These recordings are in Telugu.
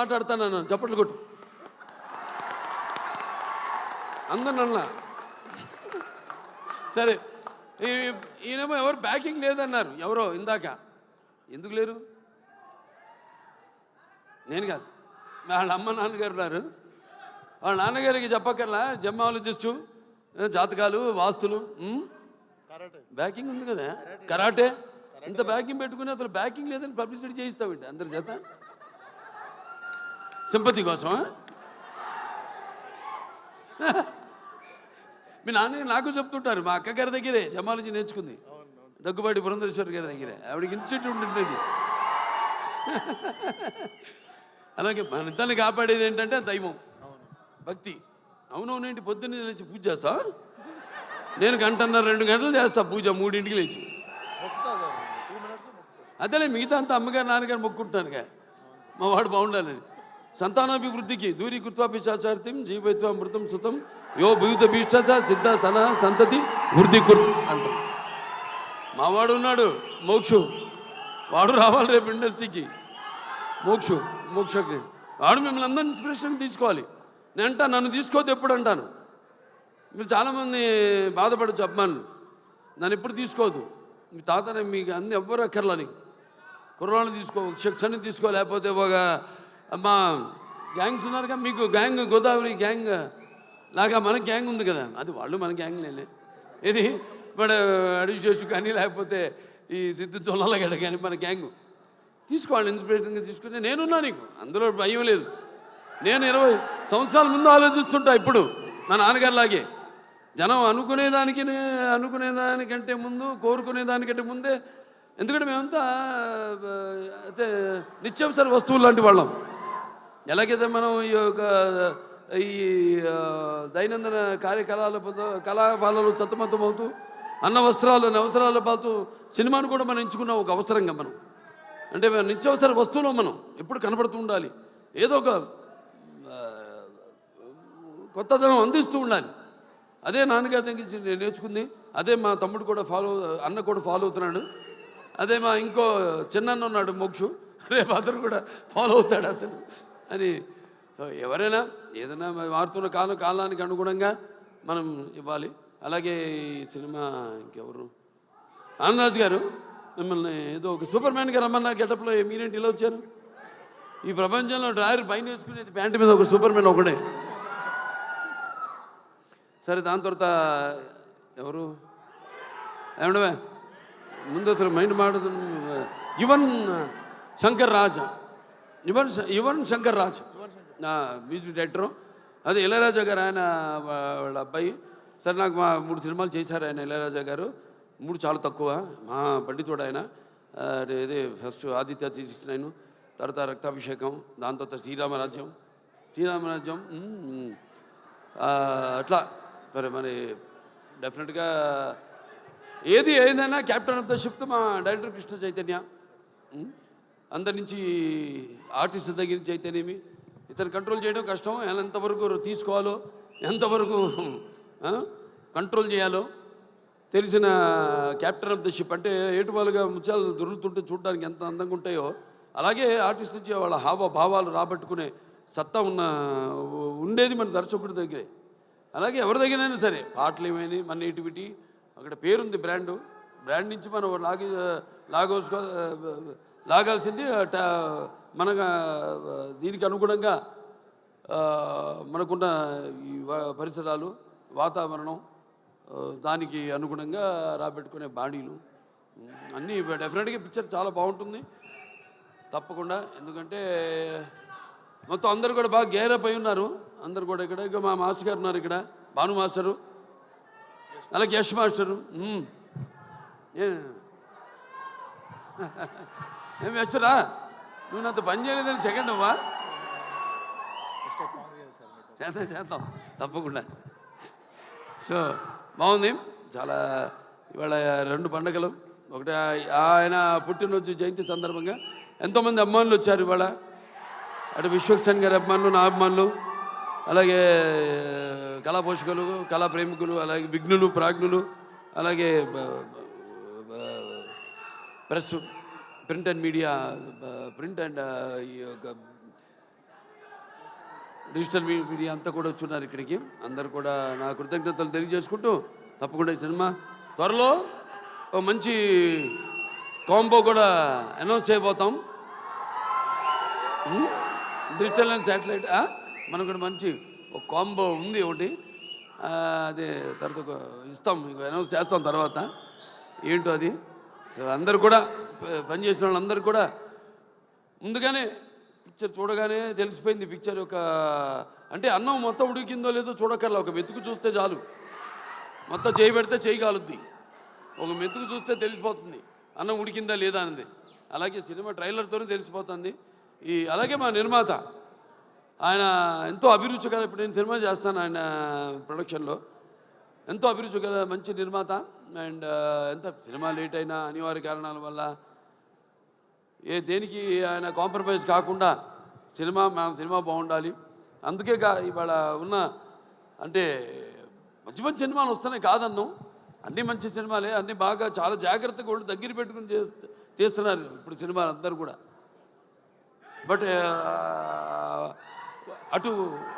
మాట్లాడతాను చప్పట్లు కొట్టు అందరు నన్న. సరే ఈయనేమో ఎవరు బ్యాకింగ్ లేదన్నారు, ఎవరో ఇందాక. ఎందుకు లేరు? నేను కాదు, వాళ్ళ అమ్మ నాన్నగారు ఉన్నారు. వాళ్ళ నాన్నగారికి చెప్పక్కర్లా, జెమాలజిస్టు, జాతకాలు, వాస్తులు, బ్యాకింగ్ ఉంది కదా, కరాటే. ఇంత బ్యాకింగ్ పెట్టుకుని అసలు బ్యాకింగ్ లేదని పబ్లిసిటీ చేయిస్తామండి అందరి చేత, సింపతి కోసం. మీ నాన్న నాకు చెప్తుంటారు, మా అక్క గారి దగ్గరే జమాలజీ నేర్చుకుంది, దగ్గుబాటి పురంధరేశ్వరి గారి దగ్గరే. ఆవిడకి ఇన్స్టిట్యూట్ ఉంటుంది. అలాగే మన ఇద్దరిని కాపాడేది ఏంటంటే దైవం, భక్తి. అవునవునేంటి, పొద్దున్నే లేచి పూజ చేస్తా? నేను 1.5-2 గంటలు చేస్తా పూజ, 3ంటికి లేచి. అదేలే, మిగతా అంతా అమ్మగారు నాన్నగారు మొక్కుంటున్నానుగా, మా వాడు బాగుండాలని. సంతానాభివృద్ధికి దూరీకృత్వా పిశాచార్తిం జీవైత్వ మృతం సుతం యో భూత భీష్ట సిద్ధ సన సంతతి వృద్ధి కుర్తు అంటాం. మావాడు ఉన్నాడు మోక్షు, వాడు రావాలి రేపు ఇండస్ట్రీకి. మోక్షకి వాడు మిమ్మల్ని అందరినీ ఇన్స్పిరేషన్ తీసుకోవాలి. నేను అంటా, నన్ను తీసుకోవద్దు ఎప్పుడు అంటాను. మీరు చాలామంది బాధపడచ్చు, అభిమానులు, నన్ను ఎప్పుడు తీసుకోవద్దు. మీ తాతనే మీకు అన్ని ఎవ్వరు అక్కర్లని, కుర్రాళ్ళు తీసుకో, శిక్షణ తీసుకో, లేకపోతే ఒక మా గ్యాంగ్స్ ఉన్నారుగా, మీకు గ్యాంగ్ గోదావరి గ్యాంగ్ లాగా మన గ్యాంగ్ ఉంది కదా, అది వాళ్ళు మన గ్యాంగ్ లేలే. ఇది మన అడివిశేషు కానీ, లేకపోతే ఈ సిద్ధు తొల్లగడ్డ కానీ మన గ్యాంగ్ తీసుకోవాలి, ఇన్స్పిరేషన్గా తీసుకుంటే. నేనున్నా, నీకు అందులో భయం లేదు. నేను 20 సంవత్సరాల ముందు ఆలోచిస్తుంటా, ఇప్పుడు మా నాన్నగారిలాగే. జనం అనుకునేదానికంటే ముందు, కోరుకునేదానికంటే ముందే. ఎందుకంటే మేమంతా అయితే నిత్యావసర వస్తువులు లాంటి వాళ్ళం. ఎలాగైతే మనం ఈ దైనందిన కళాపాలలో సతమతమవుతూ అన్న అవసరాలు పాలుతూ సినిమాను కూడా మనం ఎంచుకున్నాం ఒక అవసరంగా. మనం అంటే నిత్యావసర వస్తువులో మనం ఎప్పుడు కనబడుతూ ఉండాలి, ఏదో ఒక కొత్తదనం అందిస్తూ ఉండాలి. అదే నాన్నగారి దగ్గర నేను నేర్చుకుంది. అదే మా తమ్ముడు కూడా అన్న కూడా ఫాలో అవుతున్నాడు. అదే మా ఇంకో చిన్న ఉన్నాడు మోక్షు, రేపు అతను కూడా ఫాలో అవుతాడు అతను అని. సో ఎవరైనా ఏదైనా మారుతున్న కాలానికి అనుగుణంగా మనం ఇవ్వాలి. అలాగే ఈ సినిమా ఇంకెవరు, ఆనందరాజు గారు మిమ్మల్ని ఏదో ఒక సూపర్ మ్యాన్గా రమ్మన్నా గెటప్లో మీరేంటి ఇలా వచ్చారు? ఈ ప్రపంచంలో డ్రాయర్ పైన వేసుకునేది, ప్యాంటు మీద ఒక సూపర్ మ్యాన్ ఒకడే. సరే, దాని తర్వాత ఎవరు ఏమండవే ముందు అసలు మైండ్ మాడదు. Yuvan Shankar Raja music director. అదే ఇళయరాజా గారు, ఆయన వాళ్ళ అబ్బాయి. సరే, నాకు మా 3 సినిమాలు చేశారు ఆయన, ఇళయరాజా గారు. 3 చాలా తక్కువ, మా పండితుడు ఆయన. ఇది ఫస్ట్ ఆదిత్య 369, తర్వాత రక్తాభిషేకం, దాని తర్వాత శ్రీరామరాజ్యం. అట్లా మరి డెఫినెట్గా ఏదైనా క్యాప్టెన్ ఆఫ్ ద షిప్ మా డైరెక్టర్ కృష్ణ చైతన్య. అందరి నుంచి ఆర్టిస్ట్ దగ్గర నుంచి అయితేనేమి ఇతను కంట్రోల్ చేయడం కష్టం. ఎంతవరకు తీసుకోవాలో, ఎంతవరకు కంట్రోల్ చేయాలో తెలిసిన క్యాప్టెన్ ఆఫ్ ద షిప్. అంటే ఏటువాలుగా ముత్యాలు దొరుకుతుంటే చూడడానికి ఎంత అందంగా ఉంటాయో, అలాగే ఆర్టిస్ట్ నుంచి వాళ్ళ హావభావాలు రాబట్టుకునే సత్తా ఉండేది మన దర్శకుడి దగ్గరే. అలాగే ఎవరి దగ్గరైనా సరే, పాటలు ఏమైనా మన నేటివిటీ, అక్కడ పేరుంది, బ్రాండ్ నుంచి మనం లాగాల్సింది మన దీనికి అనుగుణంగా మనకున్న ఈ పరిసరాలు, వాతావరణం, దానికి అనుగుణంగా రాబెట్టుకునే బాడీలు అన్నీ. డెఫినెట్గా పిక్చర్ చాలా బాగుంటుంది తప్పకుండా. ఎందుకంటే మొత్తం అందరూ కూడా బాగా గేరప్ అయి ఉన్నారు. అందరు కూడా ఇక్కడ మా మాస్టర్ గారు ఉన్నారు, ఇక్కడ భాను మాస్టరు, అలాగే యశ్ మాస్టరు. ఏం యశ్రా, నువ్వు నాతో పని చేయలేదని సెకండ్ అవ్వా? చేద్దాం తప్పకుండా. సో బాగుంది చాలా. ఇవాళ 2 పండుగలు, ఒకటి ఆయన పుట్టినరోజు జయంతి సందర్భంగా ఎంతోమంది అభిమానులు వచ్చారు ఇవాళ. అటు విశ్వక్సేన్ గారి అభిమానులు, నా అభిమానులు, అలాగే కళా పోషకులు, కళా ప్రేమికులు, అలాగే విఘ్నులు, ప్రాజ్ఞులు, అలాగే press, print and media, print and digital media అంతా కూడా వచ్చున్నారు ఇక్కడికి. అందరు కూడా నా కృతజ్ఞతలు తెలియజేసుకుంటూ తప్పకుండా ఈ సినిమా త్వరలో ఒక మంచి కాంబో కూడా అనౌన్స్ చేయబోతాం. డిజిటల్ అండ్ శాటిలైట్ మనకు కూడా మంచి ఒక కాంబో ఉంది ఒకటి. అదే తర్వాత ఇస్తాం, మీకు అనౌన్స్ చేస్తాం తర్వాత ఏంటో అది. అందరు కూడా పనిచేసిన వాళ్ళందరూ కూడా ముందుగానే పిక్చర్ చూడగానే తెలిసిపోయింది. పిక్చర్ యొక్క అంటే అన్నం మొత్తం ఉడికిందో లేదో చూడక్కర్లా, ఒక మెతుకు చూస్తే చాలు. మొత్తం చేయి పెడితే చేయి కాలుద్ది, ఒక మెతుకు చూస్తే తెలిసిపోతుంది అన్నం ఉడికిందా లేదా అనేది. అలాగే సినిమా ట్రైలర్తోనే తెలిసిపోతుంది. అలాగే మా నిర్మాత ఆయన ఎంతో అభిరుచి గల, ఇప్పుడు నేను సినిమా చేస్తాను ఆయన ప్రొడక్షన్లో, ఎంతో అభిరుచి గల మంచి నిర్మాత. అండ్ ఎంత సినిమా లేట్ అయినా అనివార్య కారణాల వల్ల దేనికి ఆయన కాంప్రమైజ్ కాకుండా సినిమా బాగుండాలి. అందుకే ఇవాళ ఉన్న అంటే మంచి మంచి సినిమాలు వస్తున్నాయి కాదన్నాం, అన్నీ మంచి సినిమాలే, అన్నీ బాగా చాలా జాగ్రత్తగా వాళ్ళు దగ్గర పెట్టుకుని చేస్తున్నారు ఇప్పుడు సినిమాలు అందరూ కూడా. బట్ అటు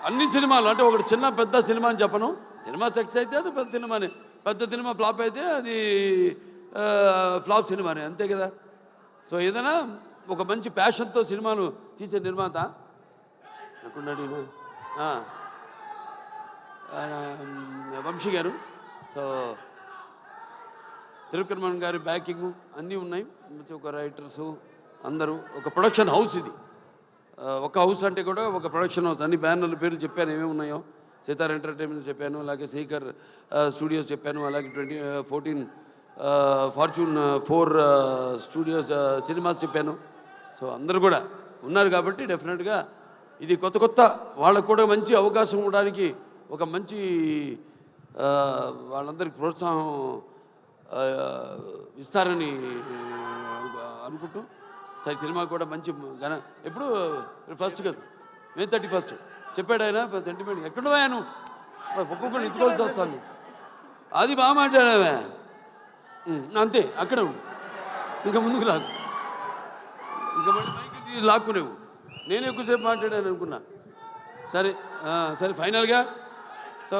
అన్ని సినిమాలు అంటే ఒకటి చిన్న పెద్ద సినిమా అని చెప్పను. సినిమా సక్సెస్ అయితే అది పెద్ద సినిమానే, పెద్ద సినిమా ఫ్లాప్ అయితే అది ఫ్లాప్ సినిమానే, అంతే కదా. సో ఏదైనా ఒక మంచి ప్యాషన్తో సినిమాను తీసే నిర్మాత ఎక్కడున్నాడు వంశీ గారు. సో త్రివిక్రమన్ గారి బ్యాకింగ్ అన్నీ ఉన్నాయి, ఒక రైటర్సు అందరూ, ఒక ప్రొడక్షన్ హౌస్ ఇది. ఒక హౌస్ అంటే కూడా ఒక ప్రొడక్షన్ హౌస్. అన్ని బ్యానర్ల పేర్లు చెప్పాను ఏమేమి ఉన్నాయో. సితార్ ఎంటర్టైన్మెంట్ చెప్పాను, అలాగే శ్రీకర్ స్టూడియోస్ చెప్పాను, అలాగే 14 ఫార్చ్యూన్ 4 స్టూడియోస్ సినిమాస్ చెప్పాను. సో అందరూ కూడా ఉన్నారు కాబట్టి డెఫినెట్గా ఇది కొత్త వాళ్ళకు కూడా మంచి అవకాశం ఇవ్వడానికి ఒక మంచి వాళ్ళందరికీ ప్రోత్సాహం ఇస్తారని అనుకుంటూ సరే సినిమా కూడా మంచి ఎప్పుడు ఫస్ట్ కదా May 31 చెప్పాడు ఆయన సెంటిమెంట్. ఎక్కడో ఆయన ఒక్కొక్కరు ఎత్తుకోవాల్సి వస్తాను. అది బాగా మాట్లాడావే, అంతే అక్కడ ఇంకా ముందుకు లాగు, ఇంకా మళ్ళీ మైకి లాక్కునేవు. నేను ఎక్కువసేపు మాట్లాడాను అనుకున్నా. సరే సరే ఫైనల్గా సో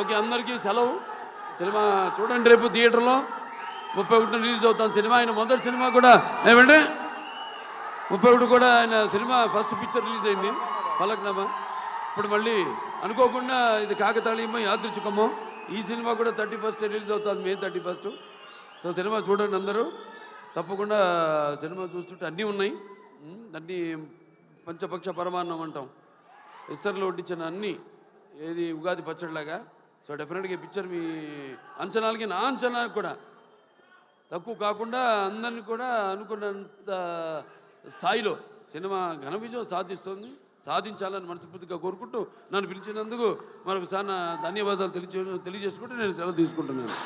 ఓకే, అందరికీ సెలవు. సినిమా చూడండి, రేపు థియేటర్లో 31 రిలీజ్ అవుతాను సినిమా. ఆయన మొదటి సినిమా కూడా ఏమంటే 31 కూడా ఆయన సినిమా ఫస్ట్ పిక్చర్ రిలీజ్ అయింది ఫలక్నామా. ఇప్పుడు మళ్ళీ అనుకోకుండా ఇది కాకతాళీయమో యాదృచ్ఛికమో ఈ సినిమా కూడా 31 రిలీజ్ అవుతుంది, May 31. సో సినిమా చూడండి అందరూ తప్పకుండా. సినిమా చూస్తుంటే అన్నీ ఉన్నాయి, అన్నీ పంచపక్ష పరమాన్నం అంటాం, ఇస్తర్లో వడ్డించిన అన్నీ, ఏది ఉగాది పచ్చడిలాగా. సో డెఫినెట్గా ఈ పిక్చర్ మీ అంచనాలకి నా అంచనాలకు కూడా తక్కువ కాకుండా అందరినీ కూడా అనుకున్నంత స్థాయిలో సినిమా ఘన విజయం సాధించాలని మనస్ఫూర్తిగా కోరుకుంటూ నన్ను పిలిచినందుకు మరొకసారి నా ధన్యవాదాలు తెలియజేసుకుంటూ నేను సెలవు తీసుకుంటున్నాను.